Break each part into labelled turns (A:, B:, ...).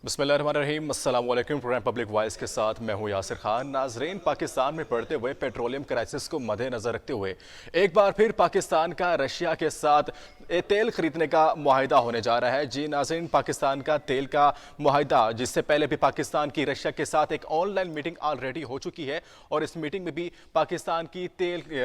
A: बिस्मिल्लाहिर्रहमानिर्रहीम। अस्सलाम वालेकुम। प्रोग्राम पब्लिक वॉइस के साथ मैं हूं यासिर खान। नाजरीन, पाकिस्तान में बढ़ते हुए पेट्रोलियम क्राइसिस को मद्देनजर रखते हुए एक बार फिर पाकिस्तान का रशिया के साथ तेल खरीदने का मुआहिदा होने जा रहा है। जी नाजरीन, पाकिस्तान का तेल का मुआहिदा, जिससे पहले भी पाकिस्तान की रशिया के साथ एक ऑनलाइन मीटिंग ऑलरेडी हो चुकी है और इस मीटिंग में भी पाकिस्तान की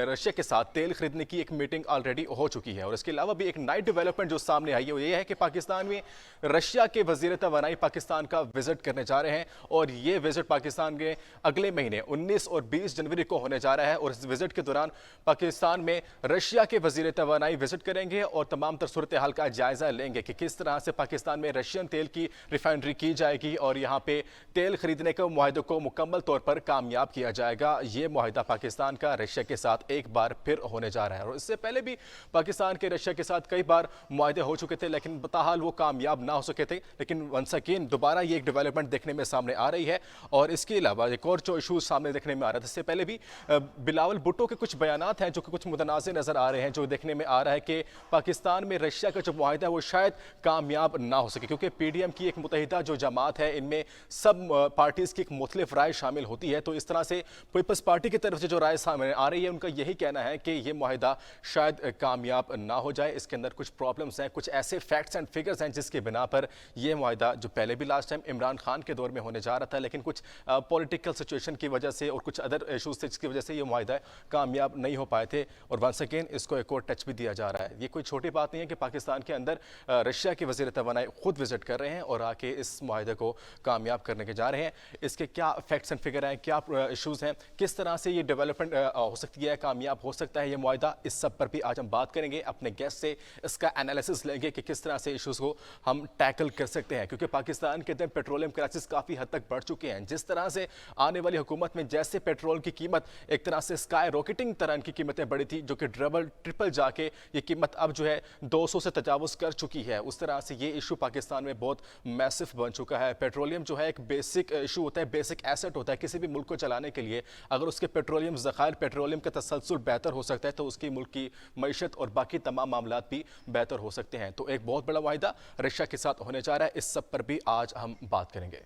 A: रशिया के साथ तेल खरीदने की एक मीटिंग ऑलरेडी हो चुकी है। और इसके अलावा भी एक नई डेवलपमेंट जो सामने आई है वो ये है कि पाकिस्तान में रशिया के वजीर तवानाई पाकिस्तान का विजिट करने जा रहे हैं और ये विजिट पाकिस्तान के अगले महीने 19 और 20 जनवरी को होने जा रहा है। और इस विजिट के दौरान पाकिस्तान में रशिया के वजीर तवानाई विजिट करेंगे और तमाम तर सूरत हाल का जायजा लेंगे कि किस तरह से पाकिस्तान में रशियन तेल की रिफाइनरी की जाएगी और यहाँ पे तेल खरीदने के मुआहिदे को मुकम्मल तौर पर कामयाब किया जाएगा। ये मुआहिदा पाकिस्तान का रशिया के साथ एक बार फिर होने जा रहा है। और इससे पहले भी पाकिस्तान के रशिया के साथ कई बार मुआहिदे हो चुके थे, लेकिन बहरहाल वो कामयाब ना हो सके थे। लेकिन वंस अगेन दोबारा ये एक डेवलपमेंट देखने में सामने आ रही है। और इसके अलावा एक और जो इशूज सामने देखने में आ रहा था, इससे पहले भी बिलावल भुट्टो के कुछ बयानात हैं जो कि कुछ मुतनाज़ नजर आ रहे हैं, जो देखने में आ रहा है कि पाकिस्तान में रशिया का जो मुआहिदा है वो शायद कामयाब ना हो सके, क्योंकि पीडीएम की एक मुतहिदा जो जमात है, इनमें सब पार्टीज़ की एक मुख्तलिफ राय शामिल होती है। तो इस तरह से पीपल्स पार्टी की तरफ से जो राय सामने आ रही है, उनका यही कहना है कि ये मुआहिदा शायद कामयाब ना हो जाए। इसके अंदर कुछ प्रॉब्लम्स हैं, कुछ ऐसे फैक्ट्स एंड फिगर्स हैं जिसके बिना पर यह मुआहिदा, जो पहले भी लास्ट टाइम इमरान खान के दौर में होने जा रहा था, लेकिन कुछ पॉलिटिकल सिचुएशन की वजह से और कुछ अदर इशूज थे जिसकी वजह से ये मुआहिदा कामयाब नहीं हो पाए थे। और वंस अगेन इसको एक और टच भी दिया जा रहा है। ये कोई छोटी बात नहीं है कि पाकिस्तान के अंदर रशिया के वज़ीर तवानाई खुद विजिट कर रहे हैं और आके इस मुआहिदे को कामयाब करने के जा रहे हैं। इसके क्या फैक्ट्स एंड फिगर हैं, क्या इशूज़ हैं, किस तरह से ये डेवलपमेंट हो सकती है, कामयाब हो सकता है ये मुआहिदा, इस सब पर भी आज हम बात करेंगे। अपने गेस्ट से इसका एनालिसिस लेंगे कि किस तरह से इशूज़ को हम टैकल कर सकते हैं, क्योंकि पाकिस्तान के अंदर पेट्रोलियम क्राइसिस काफ़ी हद तक बढ़ चुके हैं। जिस तरह से आने वाली हुकूमत में जैसे पेट्रोल की कीमत एक तरह से स्काई रॉकेटिंग तरह की कीमतें बढ़ी थी, जो कि डबल ट्रिपल जाके ये कीमत अब जो है 200 से तजावुज़ कर चुकी है, उस तरह से ये इशू पाकिस्तान में बहुत मैसिव बन चुका है। पेट्रोलियम जो है एक बेसिक इशू होता है, बेसिक एसेट होता है किसी भी मुल्क को चलाने के लिए। अगर उसके पेट्रोलियम ज़खायर, पेट्रोलियम का तसलसल बेहतर हो सकता है तो उसकी मुल्क की मईशत और बाकी तमाम मामलात भी बेहतर हो सकते हैं। तो एक बहुत बड़ा वायदा रशिया के साथ होने जा रहा है, इस सब पर भी आज हम बात करेंगे।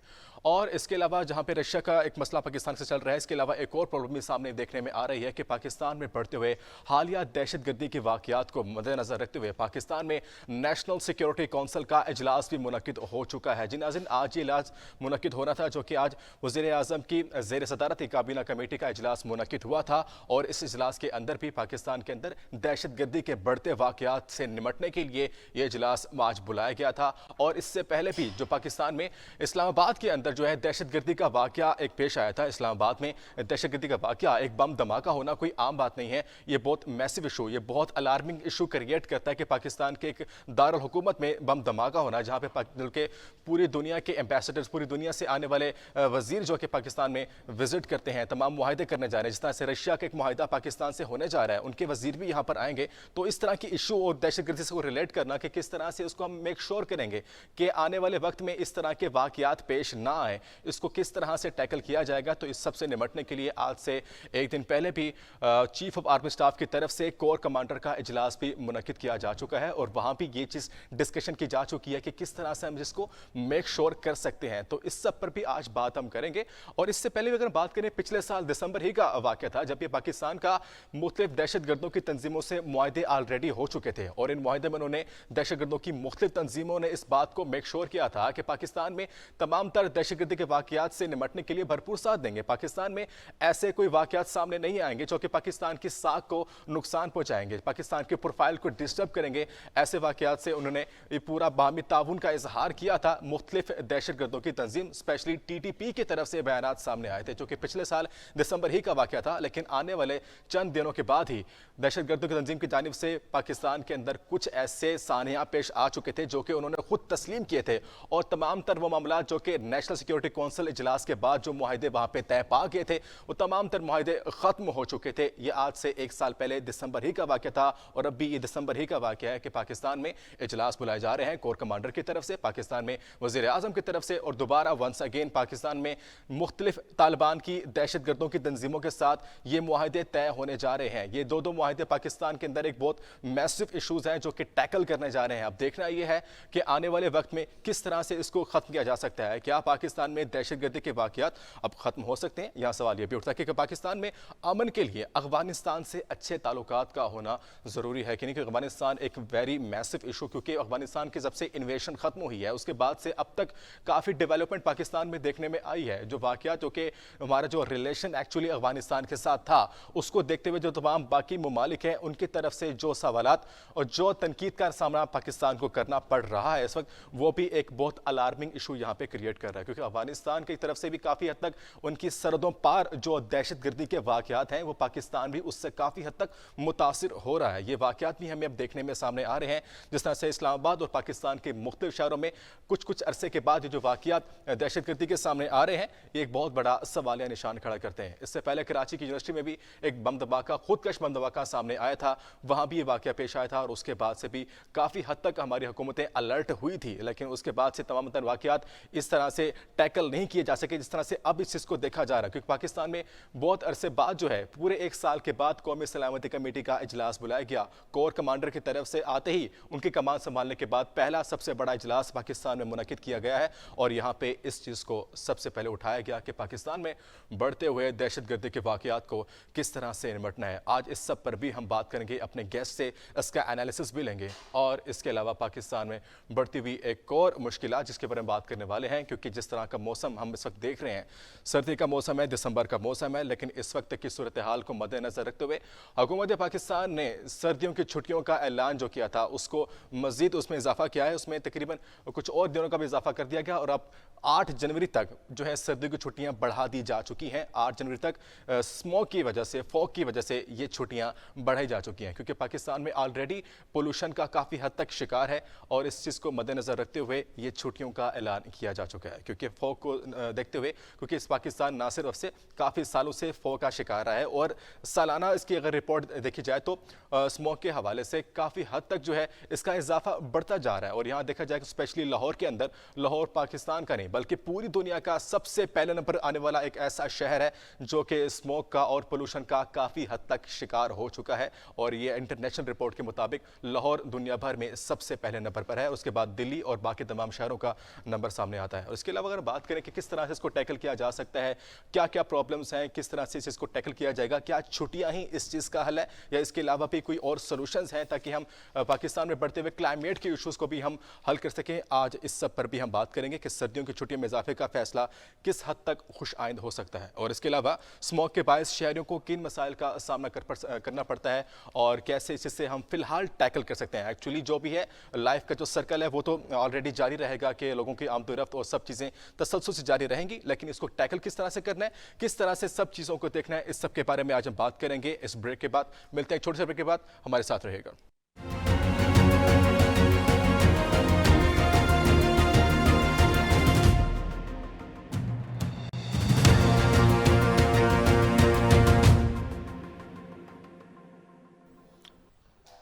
A: और इसके अलावा जहां पे रशिया का एक मसला पाकिस्तान से चल रहा है, इसके अलावा एक और प्रॉब्लम भी सामने देखने में आ रही है कि पाकिस्तान में बढ़ते हुए हालिया दहशतगर्दी के वाक़यात को मद्देनजर रखते हुए पाकिस्तान में नेशनल सिक्योरिटी काउंसिल का इजलास भी मुनक्किद हो चुका है। जी नाज़रीन, आज ये इजलास मुनक्किद हो रहा था, जो कि आज वज़ीर आज़म की ज़ेर सदारत काबीना कमेटी का इजलास मुनक्किद हुआ था। और इस इजलास के अंदर भी पाकिस्तान के अंदर दहशतगर्दी के बढ़ते वाक़यात से निमटने के लिए ये इजलास आज बुलाया गया था। और इससे पहले भी जो पाकिस्तान में इस्लामाबाद के अंदर जो है दहशतगर्दी का वाकया एक पेश आया था, इस्लामाबाद में दहशतगर्दी का वाकया, एक बम धमाका होना कोई आम बात नहीं है। ये बहुत मैसिव इशू, ये बहुत अलार्मिंग इशू क्रिएट करता है कि पाकिस्तान के एक दारुल हुकूमत में बम धमाका होना, जहाँ पे पूरी दुनिया के एम्बेसडर्स, पूरी दुनिया से आने वाले वजीर जो कि पाकिस्तान में विजिट करते हैं, तमाम मुआहिदे करने जा रहे हैं। जिस तरह से रशिया का एक मुआहिदा पाकिस्तान से होने जा रहा है, उनके वजीर भी यहाँ पर आएंगे। तो इस तरह की इशू और दहशतगर्दी से रिलेट करना कि किस तरह से उसको हम मेक श्योर करेंगे कि आने वाले वक्त में इस तरह के वाकयात पेश ना आए, इसको किस तरह से टैकल किया जाएगा। तो इस सब से निमटने के लिए आज से एक दिन पहले भी चीफ ऑफ आर्मी स्टाफ की तरफ से कोर कमांडर का इजलास भी मुनक्किद किया जा चुका है और वहां भी ये चीज़ डिस्कशन की जा चुकी है कि किस तरह से हम इसको मेक श्योर कर सकते हैं। तो इस सब पर भी आज बात हम करेंगे। और इससे पहले अगर बात करें, पिछले साल दिसंबर ही का वाक़या था जब ये पाकिस्तान का मुख्तलिफ दहशतगर्दों की तंजीमों से मुआहिदे ऑलरेडी हो चुके थे और इन मुआहिदे में उन्होंने दहशतगर्दों की मुख्तलिफ तंजीमों ने इस बात को मेक श्योर किया था कि पाकिस्तान में तमाम तर दहशतगर्दी के वाक़यात से निमटने के लिए भरपूर साथ देंगे। पाकिस्तान में ऐसे कोई वाक़यात सामने नहीं आएंगे जो कि पाकिस्तान की साख को नुकसान पहुंचाएंगे, पाकिस्तान की प्रोफाइल को डिस्टर्ब करेंगे। ऐसे वाक़यात से उन्होंने ये पूरा बाहमी ताउन का इजहार किया था। मुख्तलिफ दहशतगर्दों की तंजीम, स्पेशली टीटीपी की तरफ से बयानात सामने आए थे, जो कि पिछले साल दिसंबर ही का वाक़या था। लेकिन आने वाले चंद दिनों के बाद ही दहशतगर्दों की तंजीम की जानिब से पाकिस्तान के अंदर कुछ ऐसे सानिया पेश आ चुके थे जो कि उन्होंने खुद तस्लीम किए थे। और तमाम तर वो मामला जो कि नेशनल सिक्योरिटी काउंसिल इजलास के बाद जो मुआहिदे वहां पे तय पा गए थे, वो तमाम तर मुआहिदे खत्म हो चुके थे। ये आज से एक साल पहले दिसंबर ही का वाक़या था और अब भी ये दिसंबर ही का वाक़या है कि पाकिस्तान में इजलास बुलाए जा रहे हैं कोर कमांडर की तरफ से, पाकिस्तान में वज़ीर आज़म की तरफ से। और दोबारा वंस अगेन पाकिस्तान में मुख्तलिफ तालिबान की दहशतगर्दों की तंजीमों के साथ ये मुआहिदे तय होने जा रहे हैं। ये दो मुआहिदे पाकिस्तान के अंदर एक बहुत मैसिव इशूज़ हैं जो कि टैकल करने जा रहे हैं। अब देखना ये है कि आने वाले वक्त में किस तरह से इसको ख़त्म किया जा सकता है? क्या पाकिस्तान में दहशत गर्दी के वाक़यात अब ख़त्म हो सकते हैं? यहाँ सवाल ये भी उठता है कि पाकिस्तान में अमन के लिए अफ़गानिस्तान से अच्छे ताल्लुकात का होना ज़रूरी है कि नहीं? क्योंकि अफ़गानिस्तान एक वेरी मैसिव इशू, क्योंकि अफ़गानिस्तान की जब से इन्वेशन ख़त्म हुई है उसके बाद से अब तक काफ़ी डेवलपमेंट पाकिस्तान में देखने में आई है। जो वाक़यात, जो कि हमारा जो रिलेशन एक्चुअली अफ़गानिस्तान के साथ था, उसको देखते हुए जो तमाम बाकी ममालिक हैं उनकी तरफ से जो सवालात और जो तनकीद का सामना पाकिस्तान को करना पड़ रहा है इस वक्त, वो भी एक बहुत अलार्मिंग इशू यहाँ पे क्रिएट कर रहा है। क्योंकि अफगानिस्तान की तरफ से भी काफ़ी हद तक उनकी सरहदों पार जो दहशत गर्दी के वाक़यात हैं, वो पाकिस्तान भी उससे काफ़ी हद तक मुतासिर हो रहा है। ये वाक़यात भी हमें अब देखने में सामने आ रहे हैं, जिस तरह से इस्लामाबाद और पाकिस्तान के मुख्तलिफ शहरों में कुछ कुछ अरसे के बाद ये जो वाक़यात दहशत गर्दी के सामने आ रहे हैं, ये एक बहुत बड़ा सवालिया निशान खड़ा करते हैं। इससे पहले कराची की यूनिवर्सिटी में भी एक बम धमाका, खुदकश बम धमाका सामने आया था, वहाँ भी ये वाक़या पेश आया था और उसके बाद से भी काफ़ी हद तक हमारी हुकूमतें अलर्ट हुई थी, लेकिन उसके बाद से तमाम वाक़यात इस तरह से टैकल नहीं किए जा सके जिस तरह से अब इस चीज़ को देखा जा रहा है। क्योंकि पाकिस्तान में बहुत अरसे बाद जो है, पूरे एक साल के बाद कौमी सलामती कमेटी का इजलास बुलाया गया। कोर कमांडर की तरफ से आते ही उनकी कमान संभालने के बाद पहला सबसे बड़ा इजलास पाकिस्तान में मुनक्किद किया गया है और यहाँ पे इस चीज़ को सबसे पहले उठाया गया कि पाकिस्तान में बढ़ते हुए दहशतगर्दी के वाक़यात को किस तरह से निपटना है। आज इस सब पर भी हम बात करेंगे, अपने गेस्ट से इसका एनालिसिस भी लेंगे और इसके अलावा पाकिस्तान में बढ़ती हुई एक और मुश्किल जिसके बारे में बात करने वाले हैं। क्योंकि जिस तरह का मौसम हम इस वक्त देख रहे हैं, सर्दी का मौसम है, दिसंबर का मौसम है, लेकिन इस वक्त की सूरत हाल को मद्देनजर रखते हुए हुकूमत पाकिस्तान ने सर्दियों की छुट्टियों का ऐलान जो किया था उसको मजीद उसमें इजाफा किया है। उसमें तकरीबन कुछ और दिनों का भी इजाफा कर दिया गया और अब 8 जनवरी तक जो है सर्दियों की छुट्टियां बढ़ा दी जा चुकी हैं। 8 जनवरी तक स्मोक की वजह से, फॉग की वजह से ये छुट्टियां बढ़ाई जा चुकी हैं, क्योंकि पाकिस्तान में ऑलरेडी पोल्यूशन का काफ़ी हद तक शिकार है और इस चीज़ को मद्देनजर रखते हुए ये छुट्टियों का ऐलान किया जा चुका है। क्योंकि फॉग को देखते हुए, क्योंकि इस पाकिस्तान ना सिर्फ से काफ़ी सालों से फॉग का शिकार रहा है और सालाना इसकी अगर रिपोर्ट देखी जाए तो स्मोक के हवाले से काफ़ी हद तक जो है इसका इजाफा बढ़ता जा रहा है। और यहाँ देखा जाए स्पेशली लाहौर के अंदर, लाहौर पाकिस्तान का नहीं बल्कि पूरी दुनिया का सबसे पहले नंबर आने वाला एक ऐसा शहर है जो कि स्मोक का और पोल्यूशन का काफ़ी हद तक शिकार हो चुका है। और ये इंटरनेशनल रिपोर्ट के मुताबिक लाहौर दुनिया भर में सबसे पहले नंबर पर है, उसके बाद दिल्ली और बाकी तमाम शहरों का नंबर सामने आता है। और इसके अलावा अगर बात करें कि किस तरह से इसको टैकल किया जा सकता है, क्या क्या प्रॉब्लम्स हैं, किस तरह से इसको टैकल किया जाएगा, क्या छुट्टियां ही इस चीज़ का हल है या इसके अलावा भी कोई और सोल्यूशंस हैं ताकि हम पाकिस्तान में बढ़ते हुए क्लाइमेट के इशूज़ को भी हम हल कर सकें। आज इस सब पर भी हम बात करेंगे कि सर्दियों की छुट्टियों में इजाफे का फैसला किस हद तक खुश आइंद हो सकता है और इसके अलावा स्मोक के बायस शहरियों को किन मसाइल का सामना करना पड़ता है और कैसे इससे हम फिलहाल टैकल कर सकते हैं। एक्चुअली जो भी है लाइफ का जो सर्कल है वो तो ऑलरेडी जारी रहेगा कि लोगों की आमदोरफ्त और सब चीज़ें तसलसल से जारी रहेंगी, लेकिन इसको टैकल किस तरह से करना है, किस तरह से सब चीज़ों को देखना है, इस सब के बारे में आज हम बात करेंगे। इस ब्रेक के बाद मिलते हैं, छोटे से ब्रेक के बाद हमारे साथ रहेगा।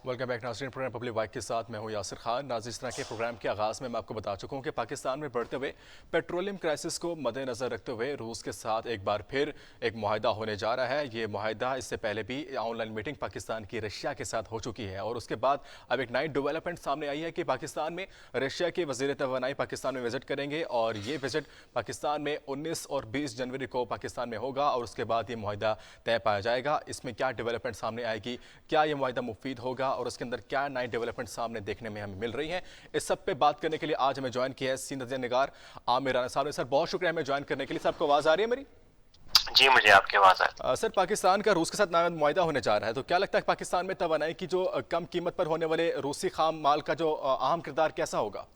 A: वेलकम बैक नाज़रीन, प्रोग्राम पब्लिक वाइक के साथ मैं हूं यासिर खान। नाज़रीन, इस तरह के प्रोग्राम के आगाज़ में मैं आपको बता चुका हूं कि पाकिस्तान में बढ़ते हुए पेट्रोलियम क्राइसिस को मद्देनज़र रखते हुए रूस के साथ एक बार फिर एक मुआहदा होने जा रहा है। ये मुआहदा इससे पहले भी ऑनलाइन मीटिंग पाकिस्तान की रशिया के साथ हो चुकी है और उसके बाद अब एक नई डेवलपमेंट सामने आई है कि पाकिस्तान में रशिया के वज़ीर तवानाई पाकिस्तान में विजिट करेंगे और ये विजिट पाकिस्तान में 19 और 20 जनवरी को पाकिस्तान में होगा और उसके बाद ये मुआहदा तय पाया जाएगा। इसमें क्या डेवलपमेंट सामने आएगी, क्या ये मुआहदा मुफीद होगा और उसके अंदर क्या नई डेवलपमेंट सामने देखने में हमें मिल रही है, इस सब पे बात करने के लिए आज हमें ज्वाइन किया है सीनियर निगार आमिर राना साहब ने। सर बहुत शुक्रिया हमें ज्वाइन करने के लिए। सर आपको आवाज़ आ रही है मेरी?
B: जी, मुझे आपकी आवाज़ आ रही है।
A: सर पाकिस्तान का रूस के साथ नया मुआहदा होने जा रहा है, तो क्या लगता है पाकिस्तान में तवानाई की जो कम कीमत पर होने वाले रूसी खाम माल का जो अहम किरदार कैसा होगा?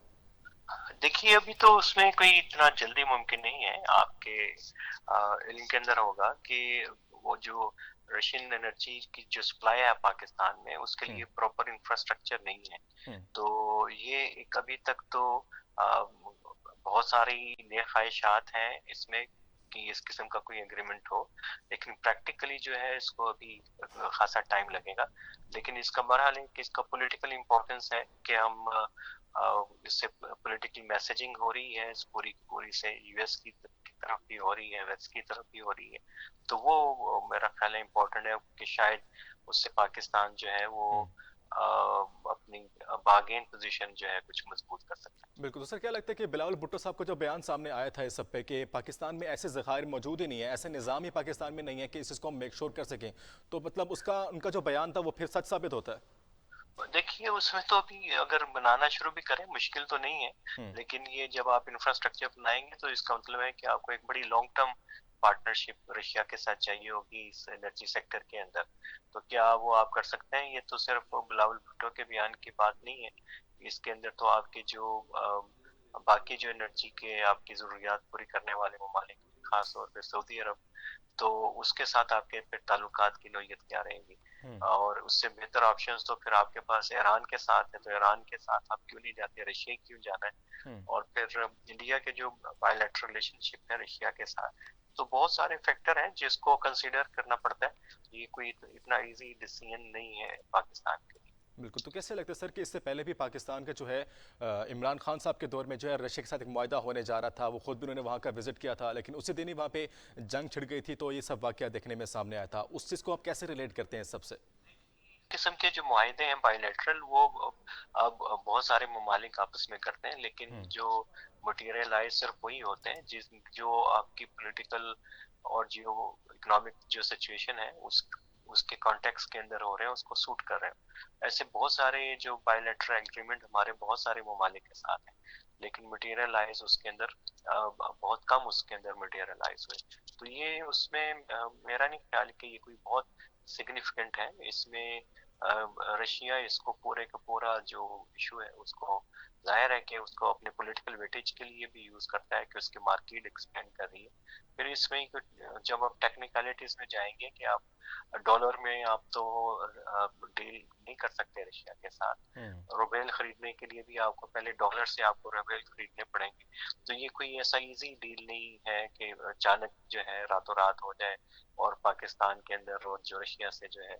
B: देखिए, अभी तो उसमें कोई इतना जल्दी मुमकिन नहीं है। आपके इल्म के अंदर होगा कि वो जो रशियन एनर्जी की जो सप्लाई है पाकिस्तान में, उसके लिए प्रॉपर इंफ्रास्ट्रक्चर नहीं है। तो ये एक अभी तक तो बहुत सारी नए ख्वाहिशात हैं इसमें कि इस किस्म का कोई एग्रीमेंट हो, लेकिन प्रैक्टिकली जो है इसको अभी खासा टाइम लगेगा। लेकिन इसका बहरहाल है कि इसका पॉलिटिकल इम्पोर्टेंस है कि हम इससे पॉलिटिकल मैसेजिंग हो रही है इस पूरी पूरी से यूएस की तरफ भी हो रही है, वेस्ट की तरफ भी हो रही है। तो वो मेरा ख्याल है इम्पोर्टेंट है कि शायद उससे पाकिस्तान जो है वो अपनी बागेन पोजीशन जो है कुछ मजबूत कर सकते हैं।
A: बिल्कुल। तो सर क्या लगता है कि बिलावल भुट्टो साहब का जो बयान सामने आया था इस सब पे कि पाकिस्तान में ऐसे ज़खायर मौजूद ही नहीं है, ऐसे निज़ाम ही पाकिस्तान में नहीं है कि इस चीज़ को हम मेक श्योर कर सकें, तो मतलब उसका उनका जो बयान था वो फिर सच साबित होता है?
B: देखिए उसमें तो अभी अगर बनाना शुरू भी करें मुश्किल तो नहीं है,
A: हुँ,
B: लेकिन ये जब आप इंफ्रास्ट्रक्चर बनाएंगे तो इसका मतलब है कि आपको एक बड़ी लॉन्ग टर्म पार्टनरशिप रशिया के साथ चाहिए होगी इस एनर्जी सेक्टर के अंदर। तो क्या वो आप कर सकते हैं? ये तो सिर्फ बिलावल भुट्टो के बयान की बात नहीं है। इसके अंदर तो आपके जो बाकी जो एनर्जी के आपकी ज़रूरियात पूरी करने वाले ममालिक, खास तौर पे सऊदी अरब, तो उसके साथ आपके फिर ताल्लुकात की नोयत क्या रहेंगी?
A: हुँ,
B: और उससे बेहतर ऑप्शंस तो फिर आपके पास ईरान के साथ है, तो ईरान के साथ आप क्यों नहीं जाते? रशिया क्यों जाना है?
A: हुँ।
B: और फिर इंडिया के जो बायलैटरल रिलेशनशिप है रशिया के साथ, तो बहुत सारे फैक्टर हैं जिसको कंसीडर करना पड़ता है। ये कोई इतना इजी डिसीजन नहीं है पाकिस्तान के लिए।
A: बिल्कुल, तो कैसे लगता है सर कि इससे पहले भी पाकिस्तान का जो है इमरान खान साहब के दौर में जो है रशिया के साथ एक मुआहदा होने जा रहा था, वो खुद भी उन्होंने वहाँ का विजिट किया था, लेकिन उसी दिन ही वहाँ पे जंग छिड़ गई थी, तो ये सब वाक़या देखने में सामने आया था। उस चीज़ को आप कैसे रिलेट करते हैं इस सबसे?
B: किस्म के जो मुआहदे हैं बायलैटरल वो अब बहुत सारे ममालिक आपस में करते हैं, लेकिन
A: हुँ,
B: जो मटीरियलाइज सिर्फ वही होते हैं जिस जो आपकी पॉलिटिकल और जियो इकोनॉमिक जो सिचुएशन है उसके कॉन्टेक्स्ट के अंदर हो रहे हैं, उसको सूट कर रहे हैं। ऐसे बहुत सारे जो बायलैटरल एग्रीमेंट हमारे बहुत सारे ममालिक के साथ हैं, लेकिन मटीरियलाइज उसके अंदर बहुत कम उसके अंदर मटीरियलाइज हुए। तो ये उसमें मेरा नहीं ख्याल कि ये कोई बहुत सिग्निफिकेंट है इसमें। रशिया इसको पूरे का पूरा जो इशू है उसको जाहिर है कि उसको अपने पॉलिटिकल वेटेज के लिए भी यूज करता है कि उसकी मार्केट एक्सपेंड कर रही है। फिर इसमें जब आप टेक्निकलिटीज में जाएंगे कि आप डॉलर में आप तो डील नहीं कर सकते रशिया के साथ।
A: हुँ।
B: रुबेल खरीदने के लिए भी आपको पहले डॉलर से आपको रुबेल खरीदने पड़ेंगे। तो ये कोई ऐसा इजी डील नहीं है कि अचानक जो है रातों रात हो जाए और पाकिस्तान के अंदर रोज जो रशिया से जो है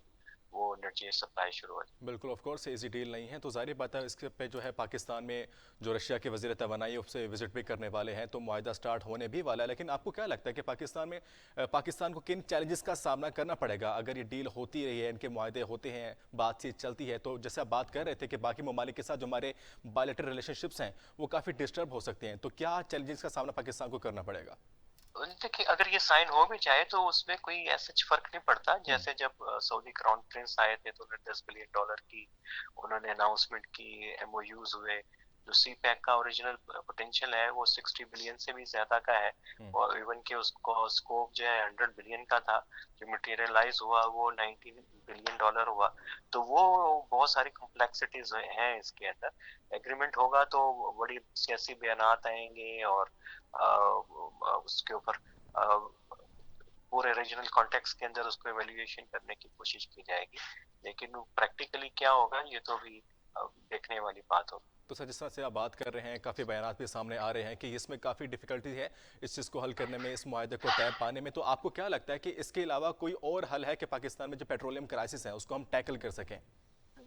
B: वो एनर्जी सप्लाई शुरू हो जाए।
A: बिल्कुल, ऑफ कोर्स इजी डील नहीं है, तो ज़ाहिर बात है इसके पे जो है पाकिस्तान में जो रशिया के वज़ीर तवानाई उससे विज़िट भी करने वाले हैं, तो मुआहिदा स्टार्ट होने भी वाला है। लेकिन आपको क्या लगता है कि पाकिस्तान में पाकिस्तान को किन चैलेंजेस का सामना करना पड़ेगा अगर ये डील होती रही है, इनके मुआहदे होते हैं, बातचीत चलती है, तो जैसे आप बात कर रहे थे कि बाकी ममालिक के साथ जो हमारे बायलैटरल रिलेशनशिप्स हैं, वो काफ़ी डिस्टर्ब हो सकते हैं, तो क्या चैलेंजेस का सामना पाकिस्तान को करना पड़ेगा?
B: देखिए अगर ये साइन हो भी जाए तो उसमें कोई ऐसा फर्क नहीं पड़ता।
A: हुँ,
B: जैसे जब सऊदी क्राउन प्रिंस आए थे तो उन्होंने $10 बिलियन की उन्होंने अनाउंसमेंट की, एमओयूज हुए। जो सी पैक का ओरिजिनल पोटेंशियल है वो 60 बिलियन से भी ज्यादा का है,
A: हुँ,
B: और इवन के उसको स्कोप जो है 100 बिलियन का था। जो मटेरियलाइज हुआ वो $19 बिलियन हुआ। तो वो बहुत सारी कॉम्प्लेक्सिटीज हैं इसके अंदर। एग्रीमेंट होगा तो बड़ी सियासी बयानात आएंगे और उसके ऊपर पूरे रीजनल कॉन्टेक्स्ट के अंदर उसको एवेल्युएशन करने की कोशिश की जाएगी, लेकिन प्रैक्टिकली क्या होगा ये तो भी देखने वाली बात होगी।
A: तो सर जिस तरह से आप बात कर रहे हैं, काफ़ी बयानात भी सामने आ रहे हैं कि इसमें काफ़ी डिफ़िकल्टी है इस चीज़ को हल करने में, इस मुआहदे को तय पाने में, तो आपको क्या लगता है कि इसके अलावा कोई और हल है कि पाकिस्तान में जो पेट्रोलियम क्राइसिस है उसको हम टैकल कर सकें?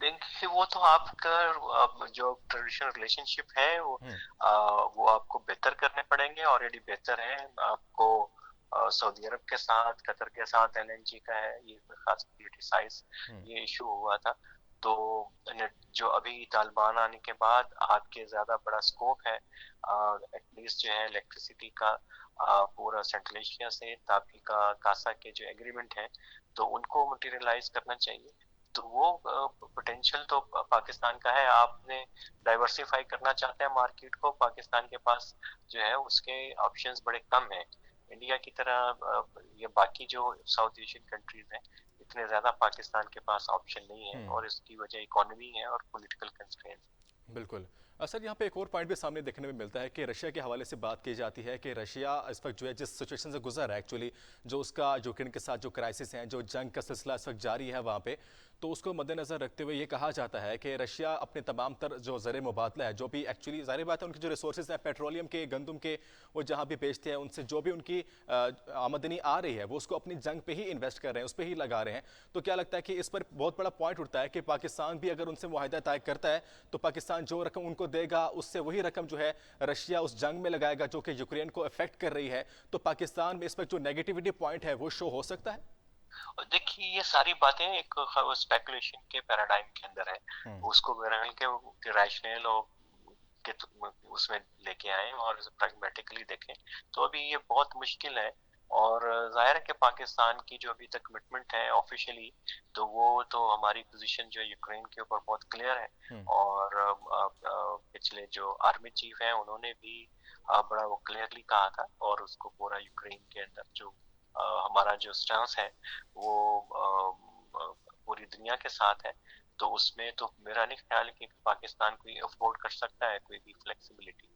B: देखिए वो तो आपका जो ट्रेडिशनल रिलेशनशिप है
A: हुँ,
B: वो आपको बेहतर करने पड़ेंगे। ऑलरेडी बेहतर है आपको सऊदी अरब के साथ, कतर के साथ एलएनजी का है, ये खास क्रिटिसाइज
A: हुँ,
B: ये इशू हुआ था। तो जो अभी तालिबान आने के बाद आगे ज्यादा बड़ा स्कोप है एटलीस्ट जो है इलेक्ट्रिसिटी का पूरा सेंट्रल एशिया से तापी का कासा के जो एग्रीमेंट है तो उनको मटेरियलाइज करना चाहिए। तो वो पोटेंशियल तो पाकिस्तान का है। आपने डाइवर्सिफाई करना चाहते हैं मार्केट को, पाकिस्तान के पास जो है उसके ऑप्शंस बड़े कम हैं। इंडिया की तरह ये बाकी जो साउथ एशियन कंट्रीज हैं इतने ज्यादा पाकिस्तान के पास ऑप्शन नहीं है,
A: हुँ।
B: और इसकी वजह इकोनॉमी है और पॉलिटिकल कंस्ट्रेंट।
A: बिल्कुल। सर यहाँ पे एक और पॉइंट भी सामने देखने में मिलता है कि रशिया के हवाले से बात की जाती है कि रशिया इस वक्त जो है जिस सिचुएशन से गुजर रहा है एक्चुअली, जो उसका यूक्रेन के साथ जो क्राइसिस है, जो जंग का सिलसिला इस वक्त जारी है वहाँ पे, तो उसको मद्देनज़र रखते हुए ये कहा जाता है कि रशिया अपने तमाम तर जो ज़र मुबादला है, जो भी एक्चुअली ज़ाहिर बात है उनके जो रिसोर्सेज हैं पेट्रोलियम के, गंदम के, वो जहाँ भी बेचते हैं उनसे जो भी उनकी आमदनी आ रही है वो उसको अपनी जंग पे ही इन्वेस्ट कर रहे हैं, उस पर ही लगा रहे हैं। तो क्या लगता है कि इस पर बहुत बड़ा पॉइंट उठता है कि पाकिस्तान भी अगर उनसे मुआहदा तय करता है तो पाकिस्तान जो रकम उनको देगा उससे वही रकम जो है रशिया उस जंग में लगाएगा जो कि यूक्रेन को अफेक्ट कर रही है। तो पाकिस्तान में इस पर जो नेगेटिविटी पॉइंट है वो शो हो सकता है।
B: और देखिए ये सारी बातें एक स्पेकुलेशन के पैराडाइम के अंदर है,
A: हम्म।
B: उसको बहरहाल के रैशनल और के उसमें लेके आए और प्रैग्मेटिकली देखें, तो अभी ये बहुत मुश्किल है। और जाहिर है कि पाकिस्तान की जो अभी तक कमिटमेंट है ऑफिशियली, तो वो तो हमारी पोजीशन जो है यूक्रेन के ऊपर बहुत क्लियर है।
A: हम्म।
B: और पिछले जो आर्मी चीफ हैं उन्होंने भी बड़ा वो क्लियरली कहा था, और उसको पूरा यूक्रेन के अंदर जो हमारा जो स्टांस है वो पूरी दुनिया के साथ है। तो उसमें तो मेरा नहीं ख्याल कि पाकिस्तान कोई अफोर्ड कर सकता है कोई भी फ्लेक्सिबिलिटी।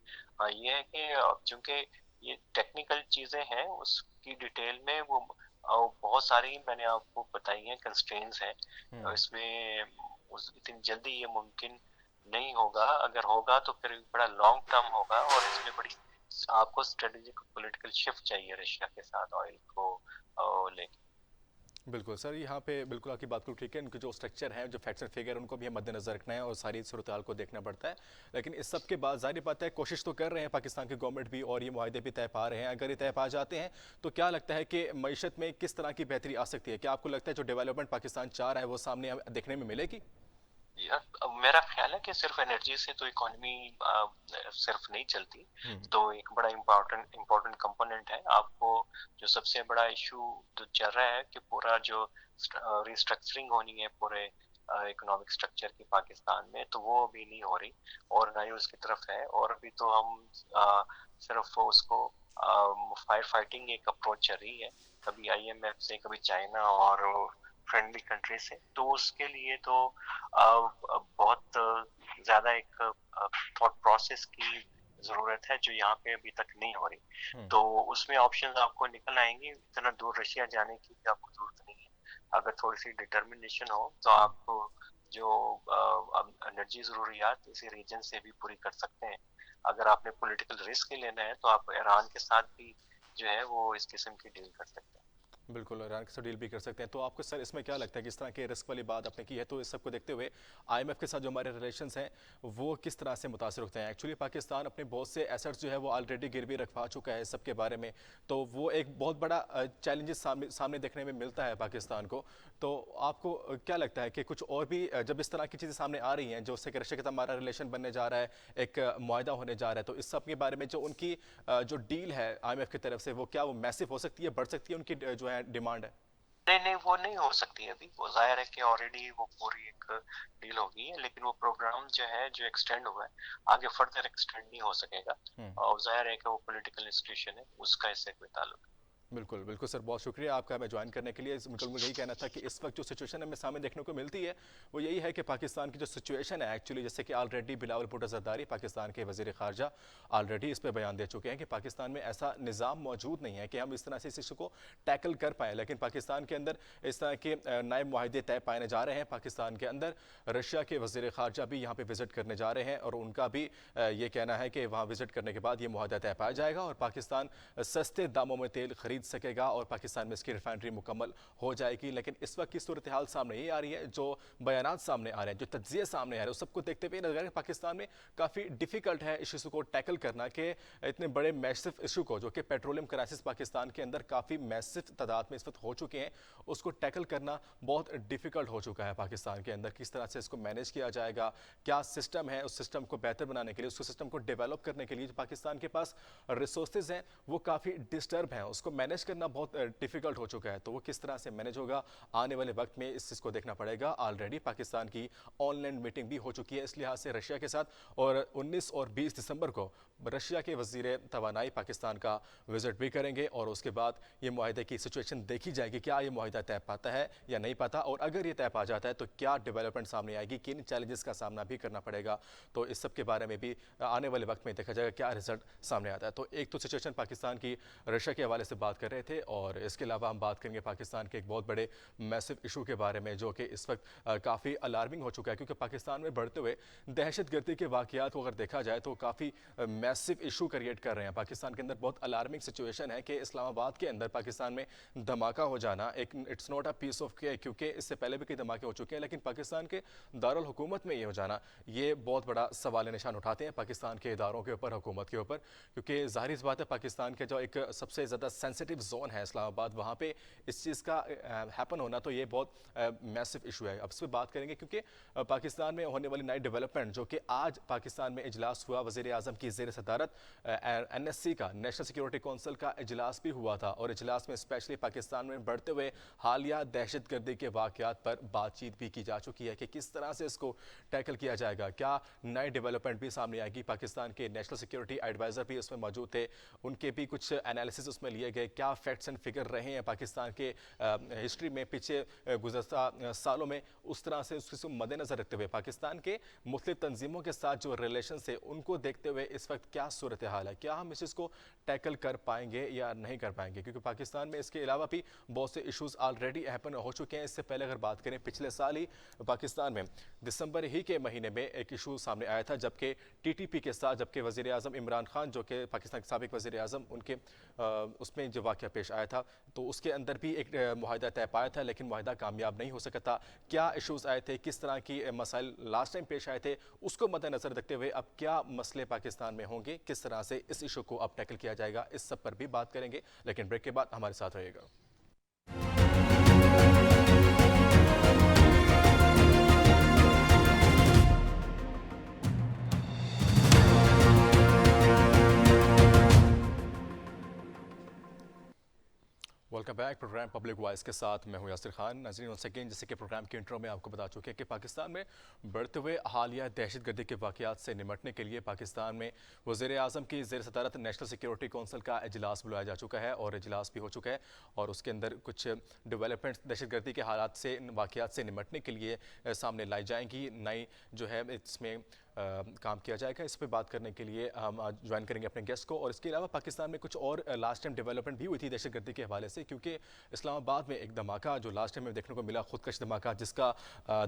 B: ये है कि चूंकि ये टेक्निकल चीजें हैं, उसकी डिटेल में वो बहुत सारी मैंने आपको बताई हैं, कंस्ट्रेंट्स हैं।
A: हम्म।
B: इसमें इतनी जल्दी ये मुमकिन नहीं होगा, अगर होगा तो फिर बड़ा लॉन्ग टर्म होगा, और इसमें बड़ी आपको स्ट्रेटेजिक पॉलिटिकल शिफ्ट चाहिए रशिया के साथ ऑयल को लेके।
A: बिल्कुल सर, यहाँ पे बिल्कुल आपकी बात को ठीक है। इनके जो स्ट्रक्चर है, जो फैक्ट्स एंड फिगर, उनको भी हम मद्देनजर रखना है और सारी सूरत हाल को देखना पड़ता है। लेकिन इस सब के बाद जाहिर बात है, कोशिश तो कर रहे हैं पाकिस्तान की गवर्नमेंट भी, और ये मुआहदे भी तय पा रहे हैं। अगर ये तय पा जाते हैं तो क्या लगता है कि मईशत में किस तरह की बेहतरी आ सकती है? क्या आपको लगता है जो डेवलपमेंट पाकिस्तान चाह रहा है वो सामने देखने में मिलेगी?
B: यार अब मेरा ख्याल है कि सिर्फ एनर्जी से तो इकोनॉमी सिर्फ नहीं चलती।
A: हम्म।
B: तो एक बड़ा इम्पोर्टेंट कंपोनेंट है। आपको जो सबसे बड़ा इशू जो चल रहा है कि पूरा जो रिस्ट्रक्चरिंग होनी है पूरे इकोनॉमिक स्ट्रक्चर की पाकिस्तान में, तो वो अभी नहीं हो रही, और ना ही उसकी तरफ है। और अभी तो हम सिर्फ उसको फायर फाइटिंग एक अप्रोच चल रही है, कभी आईएमएफ से, कभी चाइना और फ्रेंडली कंट्री से। तो उसके लिए तो बहुत ज्यादा एक थॉट प्रोसेस की जरूरत है जो यहाँ पे अभी तक नहीं हो रही। तो उसमें ऑप्शंस आपको निकल आएंगे, इतना दूर रशिया जाने की भी आपको जरूरत नहीं है। अगर थोड़ी सी डिटर्मिनेशन हो तो आप जो एनर्जी जरूरियात इसी रीजन से भी पूरी कर सकते हैं। अगर आपने पॉलिटिकल रिस्क लेना है तो आप ईरान के साथ भी जो है वो इस किस्म की डील कर सकते हैं।
A: बिल्कुल, ईरान के साथ डील भी कर सकते हैं। तो आपको सर इसमें क्या लगता है कि इस तरह के रिस्क वाली बात आपने की है, तो इस सबको देखते हुए आईएमएफ के साथ जो हमारे रिलेशंस हैं वो किस तरह से मुतासर होते हैं? एक्चुअली पाकिस्तान अपने बहुत से एसेट्स जो है वो ऑलरेडी गिरवी रखवा चुका है सबके बारे में, तो वो एक बहुत बड़ा चैलेंजेस सामने देखने में मिलता है पाकिस्तान को। तो आपको क्या लगता है कि कुछ और भी जब इस तरह की चीज़ें सामने आ रही हैं जो उससे कि रशिया के साथ हमारा रिलेशन बनने जा रहा है, एक मुआहदा होने जा रहा है, तो इस सब के बारे में जो उनकी जो डील है आईएमएफ की तरफ से, वो क्या वो मैसिव हो सकती है, बढ़ सकती है उनकी जो है डिमांड है?
B: नहीं नहीं, वो नहीं हो सकती अभी। वो जाहिर है कि ऑलरेडी वो पूरी एक डील हो गई है, लेकिन वो प्रोग्राम जो है जो एक्सटेंड हुआ है आगे फर्दर एक्सटेंड नहीं हो सकेगा। और जाहिर है कि वो पॉलिटिकल इंस्टीट्यूशन है, उसका इससे कोई ताल्लुक नहीं।
A: बिल्कुल बिल्कुल सर, बहुत शुक्रिया आपका हमें ज्वाइन करने के लिए। बिल्कुल मुझे यही कहना था कि इस वक्त जो सिचुएशन हमें सामने देखने को मिलती है वो यही है कि पाकिस्तान की जो सिचुएशन है एक्चुअली, जैसे कि ऑलरेडी बिलावल भुट्टो ज़रदारी पाकिस्तान के वज़ीर ख़ारजा ऑलरेडी इस पर बयान दे चुके हैं कि पाकिस्तान में ऐसा निज़ाम मौजूद नहीं है कि हम इस तरह से इस इशू को टैकल कर पाएँ। लेकिन पाकिस्तान के अंदर इस तरह के नए मुआहदे तय पाए जा रहे हैं। पाकिस्तान के अंदर रशिया के वज़ीर ख़ारजा भी यहाँ पर विज़िट करने जा रहे हैं, और उनका भी ये कहना है कि वहाँ विज़िट करने के बाद ये मुआहदा तय पाया जाएगा और पाकिस्तान सस्ते दामों में तेल खरीद सकेगा और पाकिस्तान में इसकी रिफाइनरी मुकम्मल हो जाएगी। लेकिन इस वक्त की सूरत हाल सामने ये आ रही है, जो बयानात सामने आ रहे हैं, जो तज्जिए सामने आ रहे हैं, उस सबको देखते हुए नजर पाकिस्तान में काफ़ी डिफिकल्ट है इस इशू को टैकल करना, कि इतने बड़े मैसिव इशू को, जो कि पेट्रोलियम क्राइसिस पाकिस्तान के अंदर काफ़ी मैसिव तादाद में इस वक्त हो चुके हैं, उसको टैकल करना बहुत डिफिकल्ट हो चुका है पाकिस्तान के अंदर। किस तरह से इसको मैनेज किया जाएगा, क्या सिस्टम है, उस सिस्टम को बेहतर बनाने के लिए, उस सिस्टम को डेवलप करने के लिए जो पाकिस्तान के पास रिसोर्सेज हैं वो काफ़ी डिस्टर्ब हैं, उसको मैनेज करना बहुत डिफिकल्ट हो चुका है। तो वो किस तरह से मैनेज होगा आने वाले वक्त में, इस चीज़ को देखना पड़ेगा। ऑलरेडी पाकिस्तान की ऑनलाइन मीटिंग भी हो चुकी है इस लिहाज से रशिया के साथ, और 19 और 20 दिसंबर को रशिया के वज़ीर तवानाई पाकिस्तान का विजिट भी करेंगे, और उसके बाद ये मुआहदे की सिचुएशन देखी जाएगी, क्या ये मुआहदा तय पाता है या नहीं पाता, और अगर ये तय पा जाता है तो क्या डेवलपमेंट सामने आएगी, किन चैलेंजेस का सामना भी करना पड़ेगा। तो इस सब के बारे में भी आने वाले वक्त में देखा जाएगा क्या रिजल्ट सामने आता है। तो एक तो सिचुएशन पाकिस्तान की रशिया के हवाले से बात कर रहे थे, और इसके अलावा हम बात करेंगे पाकिस्तान के एक बहुत बड़े मैसिव इशू के बारे में, जो कि इस वक्त काफ़ी अलार्मिंग हो चुका है, क्योंकि पाकिस्तान में बढ़ते हुए दहशत गर्दी के वाक़यात को अगर देखा जाए तो काफ़ी میسو ایشو کریٹ کر رہے ہیں پاکستان کے اندر. بہت الارمنگ سچویشن ہے کہ اسلام آباد کے اندر پاکستان میں دھماکہ ہو جانا ایک it's not a piece of cake, کیونکہ اس سے پہلے بھی کئی دھماکے ہو چکے ہیں, لیکن پاکستان کے دارالحکومت میں یہ ہو جانا یہ بہت بڑا سوال نشان اٹھاتے ہیں پاکستان کے اداروں کے اوپر, حکومت کے اوپر, کیونکہ ظاہر سی بات ہے پاکستان کے جو ایک سب سے زیادہ سینسٹیو زون ہے اسلام آباد, وہاں پہ اس چیز کا ہیپن ہونا تو یہ بہت میسو ایشو ہے. اب اس پہ بات کریں گے کیونکہ پاکستان میں ہونے والی نئی ڈیولپمنٹ جو کہ آج پاکستان میں اجلاس ہوا, وزیر اعظم کی زیر صدارت این ایس سی کا, نیشنل سیکیورٹی کونسل کا اجلاس بھی ہوا تھا, اور اجلاس میں اسپیشلی پاکستان میں بڑھتے ہوئے حالیہ دہشت گردی کے واقعات پر بات چیت بھی کی جا چکی ہے کہ کس طرح سے اس کو ٹیکل کیا جائے گا. کیا نئی ڈیولپمنٹ بھی سامنے آئے گی؟ پاکستان کے نیشنل سیکیورٹی ایڈوائزر بھی اس میں موجود تھے, ان کے بھی کچھ انالیسز اس میں لیے گئے. کیا فیکٹس اینڈ فگر رہے ہیں پاکستان کے ہسٹری میں پیچھے گزشتہ سالوں میں, اس طرح سے اس کو مد نظر رکھتے ہوئے پاکستان کے مختلف تنظیموں کے ساتھ جو ریلیشنز ہیں ان کو دیکھتے ہوئے اس وقت کیا صورتحال ہے, کیا ہم اس چیز کو ٹیکل کر پائیں گے یا نہیں کر پائیں گے؟ کیونکہ پاکستان میں اس کے علاوہ بھی بہت سے ایشوز آلریڈی ہیپن ہو چکے ہیں. اس سے پہلے اگر بات کریں پچھلے سال ہی پاکستان میں دسمبر ہی کے مہینے میں ایک ایشو سامنے آیا تھا, جبکہ ٹی ٹی پی کے ساتھ, جبکہ وزیر اعظم عمران خان جو کہ پاکستان کے سابق وزیر اعظم, ان کے اس میں جو واقعہ پیش آیا تھا تو اس کے اندر بھی ایک معاہدہ طے پایا تھا, لیکن معاہدہ کامیاب نہیں ہو سکا تھا. کیا ایشوز آئے تھے, کس طرح کی مسائل لاسٹ ٹائم پیش آئے تھے, اس کو مد نظر رکھتے ہوئے اب کیا مسئلے پاکستان میں ہوں گے, کس طرح سے اس ایشو کو اب ٹیکل کیا جائے گا, اس سب پر بھی بات کریں گے, لیکن بریک کے بعد ہمارے ساتھ رہے گا. Welcome back. Programme public voice کے ساتھ میں ہوں یاسر خان. ناظرین ون سیکنڈ, جیسے کہ پروگرام کے انٹرو میں آپ کو بتا چکے کہ پاکستان میں بڑھتے ہوئے حالیہ دہشت گردی کے واقعات سے نمٹنے کے لیے پاکستان میں وزیر اعظم کی زیر صدارت نیشنل سیکیورٹی کونسل کا اجلاس بلایا جا چکا ہے, اور اجلاس بھی ہو چکا ہے, اور اس کے اندر کچھ ڈیولپمنٹ دہشت گردی کے حالات سے, واقعات سے نمٹنے کے لیے سامنے لائی جائیں گی. نئی جو ہے اس میں کام کیا جائے گا. اس پہ بات کرنے کے لیے ہم آج جوائن کریں گے اپنے گیسٹ کو, اور اس کے علاوہ پاکستان میں کچھ اور لاسٹ ٹائم ڈیولپمنٹ بھی ہوئی تھی دہشت گردی کے حوالے سے, کیونکہ اسلام آباد میں ایک دھماکہ جو لاسٹ ٹائم میں دیکھنے کو ملا, خودکش دھماکہ, جس کا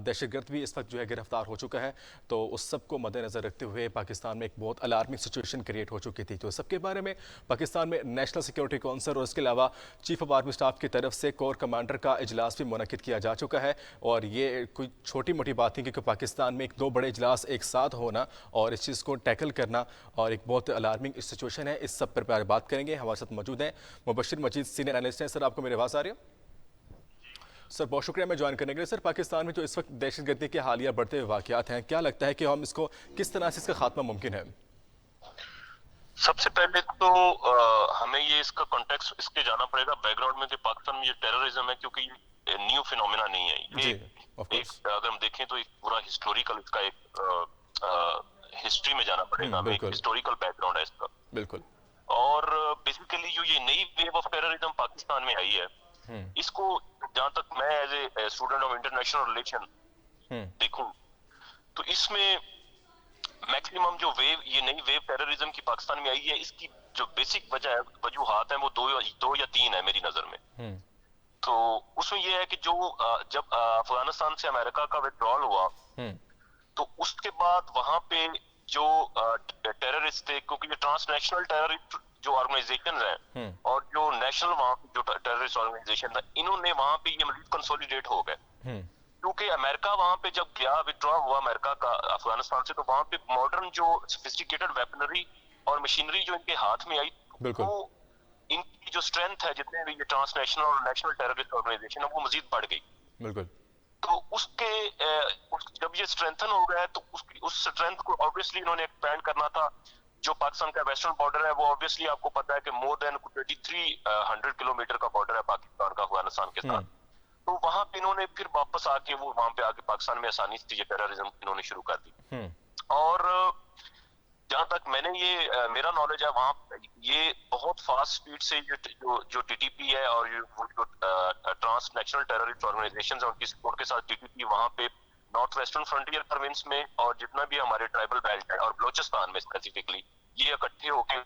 A: دہشت گرد بھی اس وقت جو ہے گرفتار ہو چکا ہے. تو اس سب کو مد نظر رکھتے ہوئے پاکستان میں ایک بہت الارمنگ سچویشن کریٹ ہو چکی تھی. تو سب کے بارے میں پاکستان میں نیشنل سیکیورٹی کونسل اور اس کے علاوہ چیف آف آرمی اسٹاف کی طرف سے کور کمانڈر کا اجلاس بھی منعقد کیا جا چکا ہے, اور یہ کوئی چھوٹی موٹی بات نہیں, کیونکہ پاکستان میں ایک دو بڑے اجلاس ایک ساتھ ہونا اور اس چیز کو ٹیکل کرنا اور ایک بہت الارمنگ سچویشن ہے. اس سب پر بات کریں گے. ہمارے ساتھ موجود ہیں مبشر مجید, سینئر انالسٹ ہیں. سر آپ کو میری آواز آ رہی ہے؟ سر بہت شکریہ میں جوائن کرنے کے لیے. سر پاکستان میں جو اس وقت دہشت گردی کے حالیہ بڑھتے ہوئے واقعات ہیں, کیا لگتا ہے کہ ہم اس کو کس طرح سے اس کا خاتمہ ممکن ہے؟
C: سب سے پہلے تو ہمیں یہ اس کا کانٹیکسٹ اس کے جانا پڑے گا بیک گراؤنڈ میں کہ پاکستان میں یہ ٹیررزم ہے, کیونکہ یہ نیو فینومینا نہیں ہے. یہ اگر ہم دیکھیں تو ایک پورا ہسٹوریکل اس کا ایک ہسٹری میں جانا پڑے گا, ہمیں ایک ہسٹوریکل بیک گراؤنڈ ہے اس کا.
A: بالکل.
C: اور بیسیکلی جو یہ نئی ویو آف ٹیررزم پاکستان میں آئی ہے, اس کو جہاں تک میں as a student of international relation دیکھوں تو اس میں میکسیمم جو ویو, یہ نئی ویو ٹیررزم کی پاکستان میں آئی ہے, اس کی جو بیسک وجہ ہے, وجوہات ہیں, وہ دو یا تین ہے میری نظر میں. تو اس میں یہ ہے کہ جو جب افغانستان سے امریکہ کا وتھڈرال ہوا تو اس کے بعد وہاں پہ جو ٹیررسٹ تھے, کیونکہ یہ ٹرانس نیشنل ٹیررسٹ جو آرگنائزیشن ہیں اور جو نیشنل وہاں جو ٹیررسٹ آرگنائزیشن تھا, انہوں نے وہاں پہ یہ مزید کنسولیڈیٹ ہو گئے, کیونکہ امریکہ وہاں پہ جب گیا, وتھڈرا ہوا امریکہ کا افغانستان سے, تو وہاں پہ ماڈرن جو سفسٹیکیٹڈ ویپنری اور مشینری جو ان کے ہاتھ میں آئی, وہ ان کی جو اسٹرینتھ ہے, جتنے بھی یہ ٹرانس نیشنل اور نیشنل ٹیررسٹ آرگنائزیشن ہے, وہ مزید بڑھ گئی.
A: بالکل.
C: تو اس کے جب یہ اسٹرینتھن ہو گیا تو اس اسٹرینتھ کو آبویسلی انہوں نے ایکسپینڈ کرنا تھا. جو پاکستان کا ویسٹرن بارڈر ہے, وہ آبویسلی آپ کو پتا ہے کہ مور دین 2300 کلومیٹر کا بارڈر ہے پاکستان کا افغانستان کے ساتھ. تو وہاں پہ انہوں نے پھر واپس آ کے وہ وہاں پہ آ کے پاکستان میں آسانی سے یہ ٹیررزم انہوں نے شروع کر دی. اور جہاں تک میں نے یہ میرا نالج ہے, وہاں یہ بہت فاسٹ سپیڈ سے جو ٹی ٹی پی ہے اور جو ٹرانس نیشنل ٹیررسٹ آرگنائزیشنز ہیں, ان کی سپورٹ کے ساتھ ٹی ٹی پی وہاں پہ نارتھ ویسٹرن فرنٹیئر پروونس میں اور جتنا بھی ہمارے ٹرائبل بیلٹ ہے اور بلوچستان میں اسپیسیفکلی, یہ اکٹھے ہو کے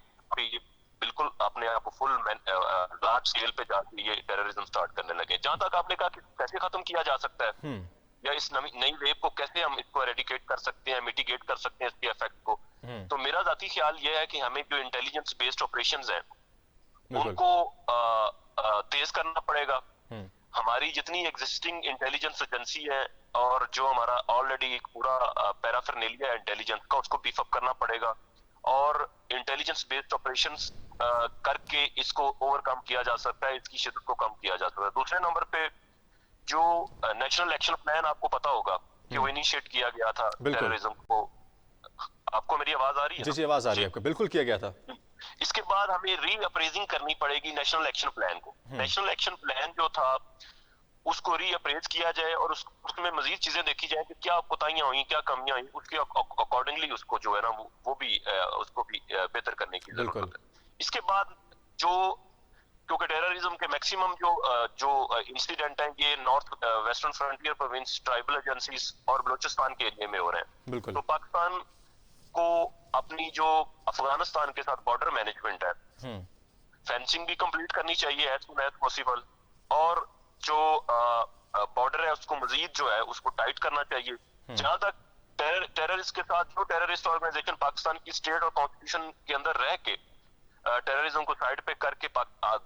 C: بالکل اپنے آپ کو فل لارج اسکیل پہ جا کے یہ ٹیررزم سٹارٹ کرنے لگے. جہاں تک آپ نے کہا کہ کیسے ختم کیا جا سکتا ہے یا اس نئی ویو کو کیسے ہم اس کو ایریڈیکیٹ کر سکتے ہیں, میٹیگیٹ کر سکتے ہیں اس کے افیکٹ کو, تو میرا ذاتی خیال یہ ہے کہ ہمیں جو انٹیلیجنس بیسڈ آپریشنز ہیں
A: بالکل
C: ان کو تیز کرنا پڑے گا. ہماری جتنی ایگزسٹنگ انٹیلیجنس ایجنسی ہے اور جو ہمارا آلریڈی ایک پورا پیرافرنیلیا ہے انٹیلیجنس کا, اس کو بیف اپ کرنا پڑے گا اور انٹیلیجنس بیسڈ آپریشنز کر کے اس کو اوور کم کیا جا سکتا ہے, اس کی شدت کو کم کیا جا سکتا ہے. دوسرے نمبر پہ جو نیشنل ایکشن پلان آپ کو پتا ہوگا کہ وہ انیشیٹ کیا گیا تھا ٹیررزم کو. آپ کو میری آواز آ رہی ہے؟
A: جی جی آواز آ رہی ہے آپ کو, بالکل کیا گیا تھا.
C: اس کے بعد ہمیں ری اپریزنگ کرنی پڑے گی نیشنل ایکشن پلان کو. نیشنل ایکشن پلان جو تھا اس کو ری اپریز کیا جائے اور اس میں مزید چیزیں دیکھی جائیں کہ کیا کوتاہیاں ہوئیں, کیا کمیاں ہوئیں, اس کے اکارڈنگلی اس کو جو ہے نا وہ بھی اس کو بھی بہتر کرنے کی ضرورت ہے. اس کے بعد جو کیونکہ ٹیررزم کے میکسیمم جو انسیڈنٹ ہیں یہ north western frontier province tribal agencies اور بلوچستان کے ایریا میں ہو رہے ہیں. تو پاکستان کو اپنی جو افغانستان کے ساتھ بارڈر مینجمنٹ ہے, فینسنگ بھی کمپلیٹ کرنی چاہیے ایز سون ایز پاسبل, اور جو بارڈر ہے اس کو مزید جو ہے اس کو ٹائٹ کرنا چاہیے. جہاں تک ٹیررسٹ کے ساتھ جو ٹیررسٹ آرگنائزیشن پاکستان کی اسٹیٹ اور کانسٹیٹیوشن کے اندر رہ کے ٹیررزم کو سائڈ پہ کر کے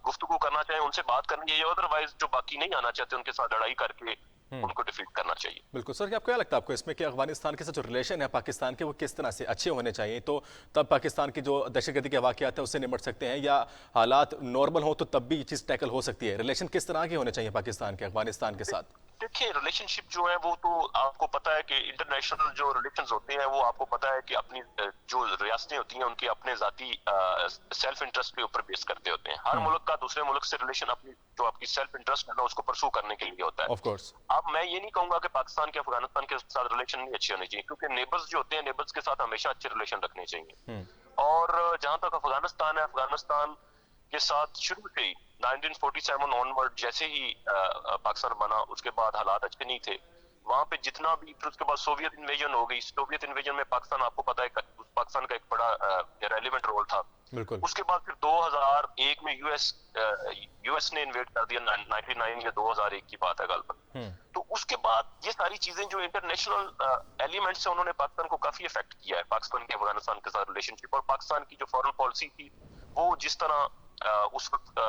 C: گفتگو کرنا چاہیے, ان سے بات کرنی چاہیے, ادروائز جو باقی نہیں آنا چاہتے ان کے ساتھ لڑائی کر کے ان کو ڈیفیٹ کرنا چاہیے.
A: بالکل سر, آپ کو کیا لگتا ہے آپ کو اس میں کہ افغانستان کے ساتھ جو ریلیشن ہے پاکستان کے وہ کس طرح سے اچھے ہونے چاہیے, تو تب پاکستان کی جو دہشت گردی کے واقعات ہیں اس سے نمٹ سکتے ہیں, یا حالات نارمل ہوں تو تب بھی یہ چیز ٹیکل ہو سکتی ہے؟ ریلیشن کس طرح کے ہونے چاہیے پاکستان کے افغانستان کے ساتھ؟
C: دیکھیے ریلیشن شپ جو ہے وہ تو آپ کو پتا ہے کہ انٹرنیشنل جو ریلیشنز ہوتے ہیں وہ آپ کو پتا ہے کہ اپنی جو ریاستیں ہوتی ہیں ان کے اپنے ذاتی سیلف انٹرسٹ کے اوپر بیس کرتے ہوتے ہیں. ہر ملک کا دوسرے ملک سے ریلیشن اپنی جو آپ کی سیلف انٹرسٹ ہے نا اس کو پرسو کرنے کے لیے ہوتا ہے.
A: آف کورس
C: اب میں یہ نہیں کہوں گا کہ پاکستان کے افغانستان کے ساتھ ریلیشن نہیں اچھے ہونے چاہیے, کیونکہ نیبرز جو ہوتے ہیں نیبرز کے ساتھ ہمیشہ اچھے ریلیشن رکھنے چاہیے. اور جہاں تک افغانستان ہے, افغانستان کے ساتھ شروع سے ہی 1947 آنورڈ جیسے ہی پاکستان بنا اس کے بعد حالات اچھے نہیں تھے وہاں پہ جتنا بھی. پھر اس کے بعد سوویت انویژن ہو گئی, سوویت انویژن میں پاکستان آپ کو پتا ہے پاکستان کا ایک بڑا ریلیونٹ رول تھا. اس کے بعد پھر 2001 میں یو ایس نے انویٹ کر دیا, 99 یا 2001 کی بات ہے غالباً. تو اس کے بعد یہ ساری چیزیں جو انٹرنیشنل ایلیمنٹس ہیں انہوں نے پاکستان کو کافی افیکٹ کیا ہے, پاکستان کے افغانستان کے ساتھ ریلیشن شپ. اور پاکستان کی جو فارن پالیسی تھی وہ جس طرح اس وقت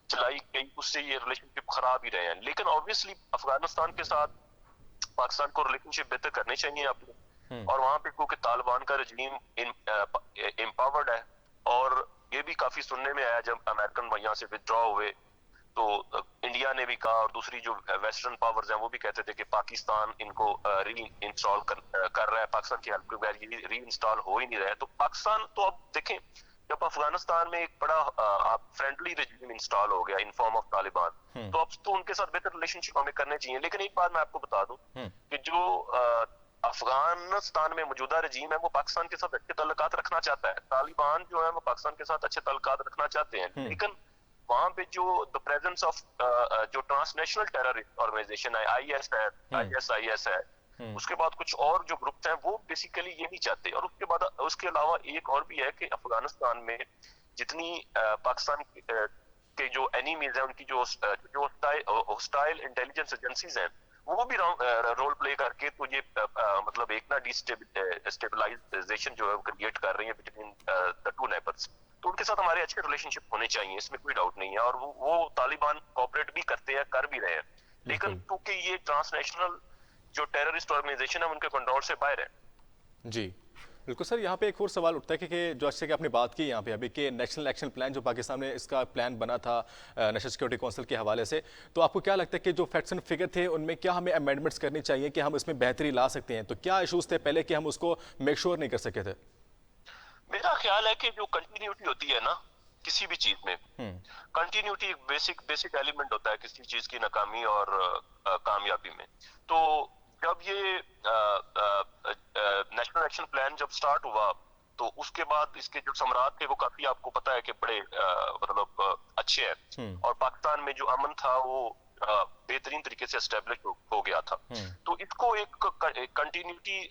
C: چلائی گئی اس سے یہ ریلیشن شپ خراب ہی رہے ہیں. لیکن آبویسلی افغانستان کے ساتھ پاکستان کو ریلیشن شپ بہتر کرنے چاہیے اپنے, اور وہاں پہ کیونکہ طالبان کا رجیم امپاورڈ ہے, اور یہ بھی کافی سننے میں آیا جب امریکن یہاں سے ودرا ہوئے تو انڈیا نے بھی کہا اور دوسری جو ویسٹرن پاورز ہیں وہ بھی کہتے تھے کہ پاکستان ان کو ری انسٹال کر رہا ہے, پاکستان کی ہیلپ کے بغیر یہ ری انسٹال ہو ہی نہیں رہا ہے. تو پاکستان تو اب دیکھیں جب افغانستان میں ایک بڑا فرینڈلی رجیم انسٹال ہو گیا ان فارم آف طالبان, تو اب تو ان کے ساتھ بہتر ریلیشن شپ ہمیں کرنے چاہیے. لیکن ایک بات میں آپ کو بتا دوں کہ جو افغانستان میں موجودہ رجیم ہے وہ پاکستان کے ساتھ اچھے تعلقات رکھنا چاہتا ہے. طالبان جو ہے وہ پاکستان کے ساتھ اچھے تعلقات رکھنا چاہتے ہیں, لیکن وہاں پہ جو the presence of جو ٹرانس نیشنل ٹیررسٹ آرگنائزیشن ہے, آئی ایس ہے, ISIS ہے, اس کے بعد کچھ اور جو گروپس ہیں وہ بیسیکلی یہ نہیں چاہتے. اور اس کے بعد اس کے علاوہ ایک اور بھی ہے کہ افغانستان میں جتنی پاکستان کے جو اینیمیز ہیں ان کی جو ہوسٹائل انٹیلیجنس ایجنسیز ہیں وہ بھی رول پلے کر کے تو یہ مطلب ایک نا ڈی اسٹیبلائزیشن جو ہے وہ کریٹ کر رہی ہے بٹوین the two neighbors. تو ان کے ساتھ ہمارے اچھے ریلیشن شپ ہونے چاہیے, اس میں کوئی ڈاؤٹ نہیں ہے. اور وہ طالبان کوآپریٹ بھی کرتے ہیں, کر بھی رہے ہیں, لیکن کیونکہ یہ ٹرانس نیشنل جو ٹیررسٹ آرگنائزیشن ہے ان کے کنٹرول سے باہر ہے.
A: جی بالکل سر, یہاں پہ ایک اور سوال اٹھتا ہے کہ جو اچھے کہ آپ نے بات کی یہاں پہ ابھی کہ نیشنل ایکشن پلان جو پاکستان میں اس کا پلان بنا تھا نیشنل سیکورٹی کونسل کے حوالے سے, تو آپ کو کیا لگتا ہے کہ جو فیکٹس اینڈ فگر تھے ان میں کیا ہمیں امینڈمنٹس کرنی چاہیے کہ ہم اس میں بہتری لا سکتے ہیں؟ تو کیا ایشوز تھے پہلے کہ ہم اس کو میک شور نہیں کر سکے تھے؟
C: میرا خیال ہے کہ جو کنٹینیوٹی ہوتی ہے نا کسی بھی چیز میں, کنٹینیوٹی ایک بیسک ایلیمنٹ ہوتا ہے کسی چیز کی ناکامی اور کامیابی میں. تو جب یہ نیشنل ایکشن پلان جب سٹارٹ ہوا تو اس کے بعد اس کے جو ثمرات تھے وہ کافی آپ کو پتا ہے کہ بڑے مطلب اچھے ہیں, اور پاکستان میں جو امن تھا وہ بہترین طریقے سے اسٹیبلش ہو گیا تھا. تو اس کو ایک کنٹینیوٹی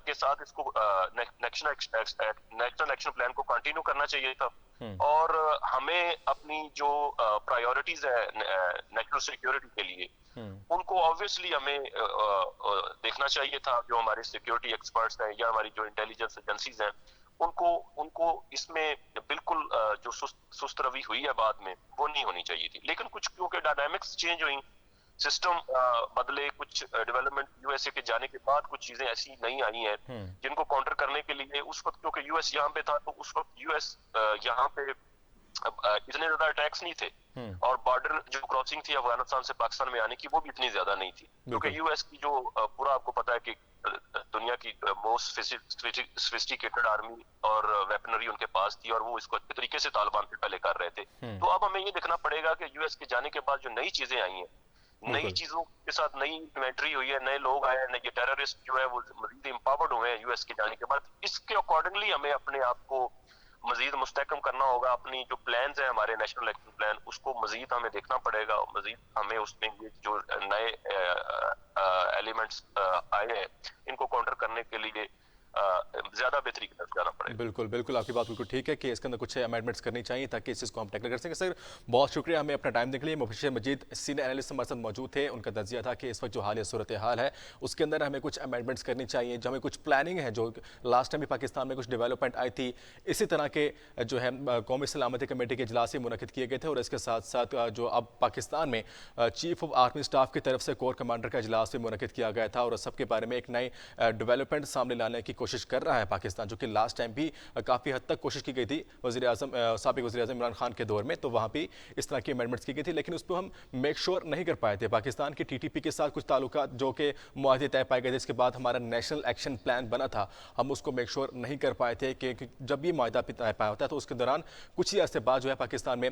C: کے ساتھ اس کو نیشنل ایکشن پلان کو کنٹینیو کرنا چاہیے تھا, اور ہمیں اپنی جو پرائیورٹیز ہے نیشنل سیکیورٹی کے لیے ان کو آبویسلی ہمیں دیکھنا چاہیے تھا. جو ہمارے سیکیورٹی ایکسپرٹس ہیں یا ہماری جو انٹیلیجنس ایجنسیز ہیں उनको इसमें बिल्कुल जो सुस्त रवि हुई है बाद में, वो नहीं होनी चाहिए थी। लेकिन कुछ क्योंकि डायनामिक्स चेंज हुई, सिस्टम बदले, कुछ डेवलपमेंट यूएसए के जाने के बाद कुछ चीजें ऐसी नई आई हैं जिनको काउंटर करने के लिए उस वक्त, क्योंकि यूएस यहाँ पे था, तो उस वक्त यूएस यहाँ पे इतने ज्यादा अटैक्स नहीं थे, और बॉर्डर जो क्रॉसिंग थी अफगानिस्तान से पाकिस्तान में आने की, वो भी इतनी ज्यादा नहीं थी, क्योंकि यूएस की जो पूरा आपको पता है कि दुनिया की मोस्ट सोफिस्टिकेटेड आर्मी और वेपनरी उनके पास थी, और वो इसको अच्छे तरीके से तालिबान पे पहले कर रहे थे। तो अब हमें ये देखना पड़ेगा कि यूएस के जाने के बाद जो नई चीजें आई हैं, नई चीजों के साथ नई इन्वेंट्री हुई है, नए लोग आए हैं, ये टेररिस्ट जो है वो मजीद एम्पावर्ड हुए हैं यूएस के जाने के बाद। इसके अकॉर्डिंगली हमें अपने आप को मजीद मुस्तहकम करना होगा। अपनी जो प्लान्स हैं हमारे नेशनल एक्शन प्लान, उसको मजीद हमें देखना पड़ेगा, मजीद हमें उसमें ये जो नए एलिमेंट्स आए हैं इनको काउंटर करने के लिए ज्यादा बेहतरी की तरफ जाना पड़ेगा।
A: बिल्कुल बिल्कुल, आपकी बात बिल्कुल ठीक है कि इसके अंदर कुछ अमेंडमेंट्स करनी चाहिए ताकि इस चीज़ को हम टैकल कर सकें। सर बहुत शुक्रिया हमें अपना टाइम देने के लिए। मुबशिर मजीद सीनियर एनालिस्ट हमारे साथ मौजूद थे, उनका दर्जिया था कि इस वक्त जो हालिया सूरत हाल है उसके अंदर हमें कुछ अमेंडमेंट्स करनी चाहिए, जो हमें कुछ प्लानिंग है, जो लास्ट टाइम भी पाकिस्तान में कुछ डेवलपमेंट आई थी, इसी तरह के जो है कौमी सलामती कमेटी के इजलास मुनक़िद किए गए थे, और इसके साथ साथ जो अब पाकिस्तान में चीफ ऑफ आर्मी स्टाफ की तरफ से कोर कमांडर का इजलास भी मुनक़िद किया गया था, और सबके बारे में एक नई डेवलपमेंट सामने लाने की कोशिश कर रहा है पाकिस्तान, जो कि लास्ट टाइम भी काफ़ी हद तक कोशिश की गई थी साबिक़ वज़ीर आज़म इमरान खान के दौर में, तो वहाँ भी इस तरह की अमेंडमेंट्स की गई थी, लेकिन उस पर हम मेक श्योर नहीं कर पाए थे। पाकिस्तान की टीटीपी के साथ कुछ ताल्लुकात जो कि मुआहदे तय पाए गए थे, इसके बाद हमारा नेशनल एक्शन प्लान बना था, हम उसको मेक श्योर नहीं कर पाए थे कि जब भी मुआहदा तय पाया होता है तो उसके दौरान कुछ ही अर्से बाद जो है पाकिस्तान में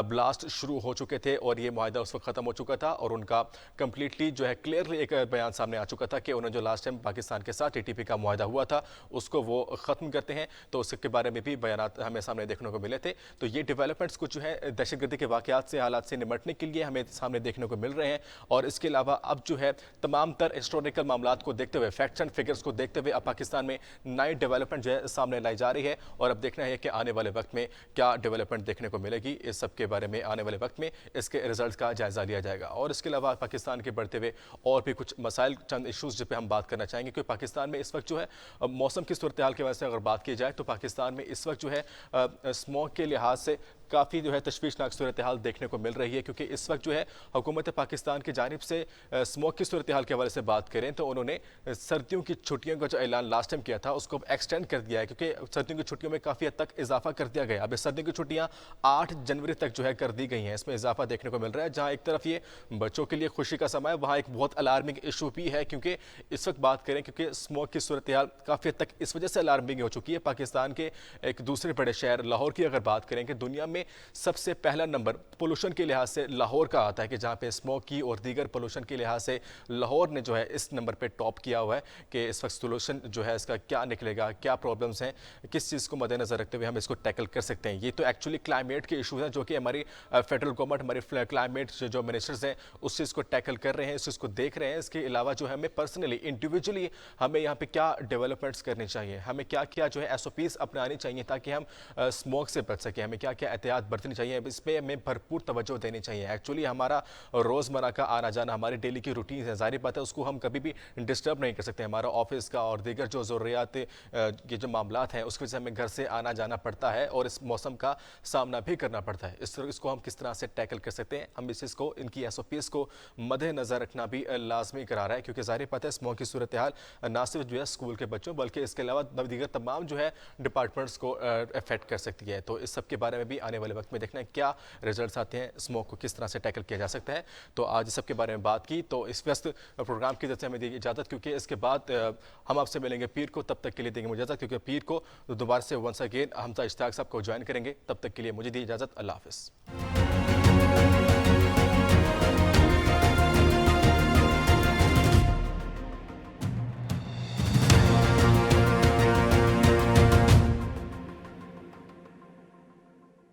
A: ब्लास्ट शुरू हो चुके थे, और ये मुआहदा उस वक्त ख़त्म हो चुका था, और उनका कम्प्लीटली जो है क्लियरली एक बयान सामने आ चुका था कि उन्होंने जो लास्ट टाइम पाकिस्तान के साथ टीटीपी का मुआहदा हुआ था उसको वो ख़त्म करते हैं, तो उसके बारे में भी बयानात हमें सामने देखने को मिले थे। तो ये डेवलपमेंट्स कुछ जो है दहशतगर्दी के वाक़यात से, हालात से निपटने के लिए हमें सामने देखने को मिल रहे हैं, और इसके अलावा अब जो है तमाम तर हिस्टोरिकल मामलात को देखते हुए, फैक्ट्स एंड फिगर्स को देखते हुए अब पाकिस्तान में नई डेवलपमेंट जो है सामने लाई जा रही है, और अब देखना है कि आने वाले वक्त में क्या डेवलपमेंट देखने को मिलेगी। इस सब के बारे में आने वाले वक्त में इसके रिजल्ट का जायज़ा लिया जाएगा, और इसके अलावा पाकिस्तान के बढ़ते हुए और भी कुछ मसाइल, चंद इशूज़ जिस पर हम बात करना चाहेंगे, क्योंकि पाकिस्तान में इस वक्त जो है मौसम की सूरत हाल की वजह से अगर बात की जाए तो पाकिस्तान में इस वक्त जो है स्मोक के लिहाज से काफ़ी जो है तशवीशनाक सूरत हाल देखने को मिल रही है, क्योंकि इस वक्त जो है हुकूमत पाकिस्तान की जानिब से स्मोक की सूरत हाल के हवाले से बात करें तो उन्होंने सर्दियों की छुट्टियों का जो ऐलान लास्ट टाइम किया था उसको अब एक्सटेंड कर दिया है, क्योंकि सर्दियों की छुट्टियों में काफ़ी हद तक इजाफा कर दिया गया। अब सर्दियों की छुट्टियाँ 8 जनवरी तक जो है कर दी गई हैं, इसमें इजाफा देखने को मिल रहा है। जहाँ एक तरफ ये बच्चों के लिए खुशी का समय है, वहाँ एक बहुत अलार्मिंग इशू भी है, क्योंकि इस वक्त बात करें क्योंकि स्मोक की सूरत हाल काफ़ी हद तक इस वजह से अलार्मिंग हो चुकी है। पाकिस्तान के एक दूसरे बड़े शहर लाहौर की अगर बात करें कि दुनिया में सबसे पहला नंबर पोल्यूशन के लिहाज से लाहौर का आता है, कि जहाँ पे स्मोक की और दीगर पोल्यूशन के लिहाज से लाहौर ने जो है इस नंबर पे टॉप किया हुआ है कि इस वक्त सोल्यूशन जो है इसका क्या निकलेगा, क्या प्रॉब्लम्स हैं, किस चीज़ को मद्देनजर रखते हुए हम इसको टैकल कर सकते हैं। ये तो एक्चुअली क्लाइमेट के इशूज़ हैं जो कि हमारी फेडरल गवर्नमेंट, हमारी क्लाइमेट जो मिनिस्टर्स हैं उस चीज़ को टैकल कर रहे हैं, इस चीज़ को देख रहे हैं। इसके अलावा जो है हमें पर्सनली इंडिविजुअली हमें यहाँ पे क्या डेवलपमेंट्स करनी चाहिए, हमें क्या क्या जो है SOPs अपनानी चाहिए ताकि हम स्मोक से बच सकें, हमें क्या क्या एहतियात बरतनी चाहिए, इस पर हमें भरपूर तवज्जो देनी चाहिए। एक्चुअली हमारा रोज़मर्रा का आना जाना, हमारी डेली की रूटीन है, ज़ाहिर बात है उसको हम कभी भी डिस्टर्ब नहीं कर सकते। हमारा ऑफिस का और दीगर जो ज़रूरियात के जो मामलात हैं उसकी वजह से हमें घर से आना जाना पड़ता है और इस मौसम का सामना भी करना पड़ता है। इसको हम किस तरह से टैकल कर सकते हैं, हम इस को इनकी SOPs को मद्देनज़र रखना भी लाजमी करा रहा है, क्योंकि ज़ाहिर बात है स्मोक की सूरत हाल ना सिर्फ जो है स्कूल के बच्चों बल्कि इसके अलावा दीगर तमाम जो है डिपार्टमेंट्स को अफेक्ट कर सकती है। तो इस सब के बारे में भी आने वाले वक्त में देखना है क्या रिजल्ट्स आते हैं, स्मोक को किस तरह से टैकल किया जा सकता है। तो आज इस सब के बारे में बात की, तो इस व्यस्त प्रोग्राम की तरफ से हमें दी इजाज़त, क्योंकि इसके बाद हम आपसे मिलेंगे पीर को। तब तक के लिए देंगे मुझे इजाज़त, क्योंकि पीर को दोबारा से वंस अगेन हमजा इश्तियाक साहब को ज्वाइन करेंगे। तब तक के लिए मुझे दी इजाज़त। अल्लाह हाफ़िज़।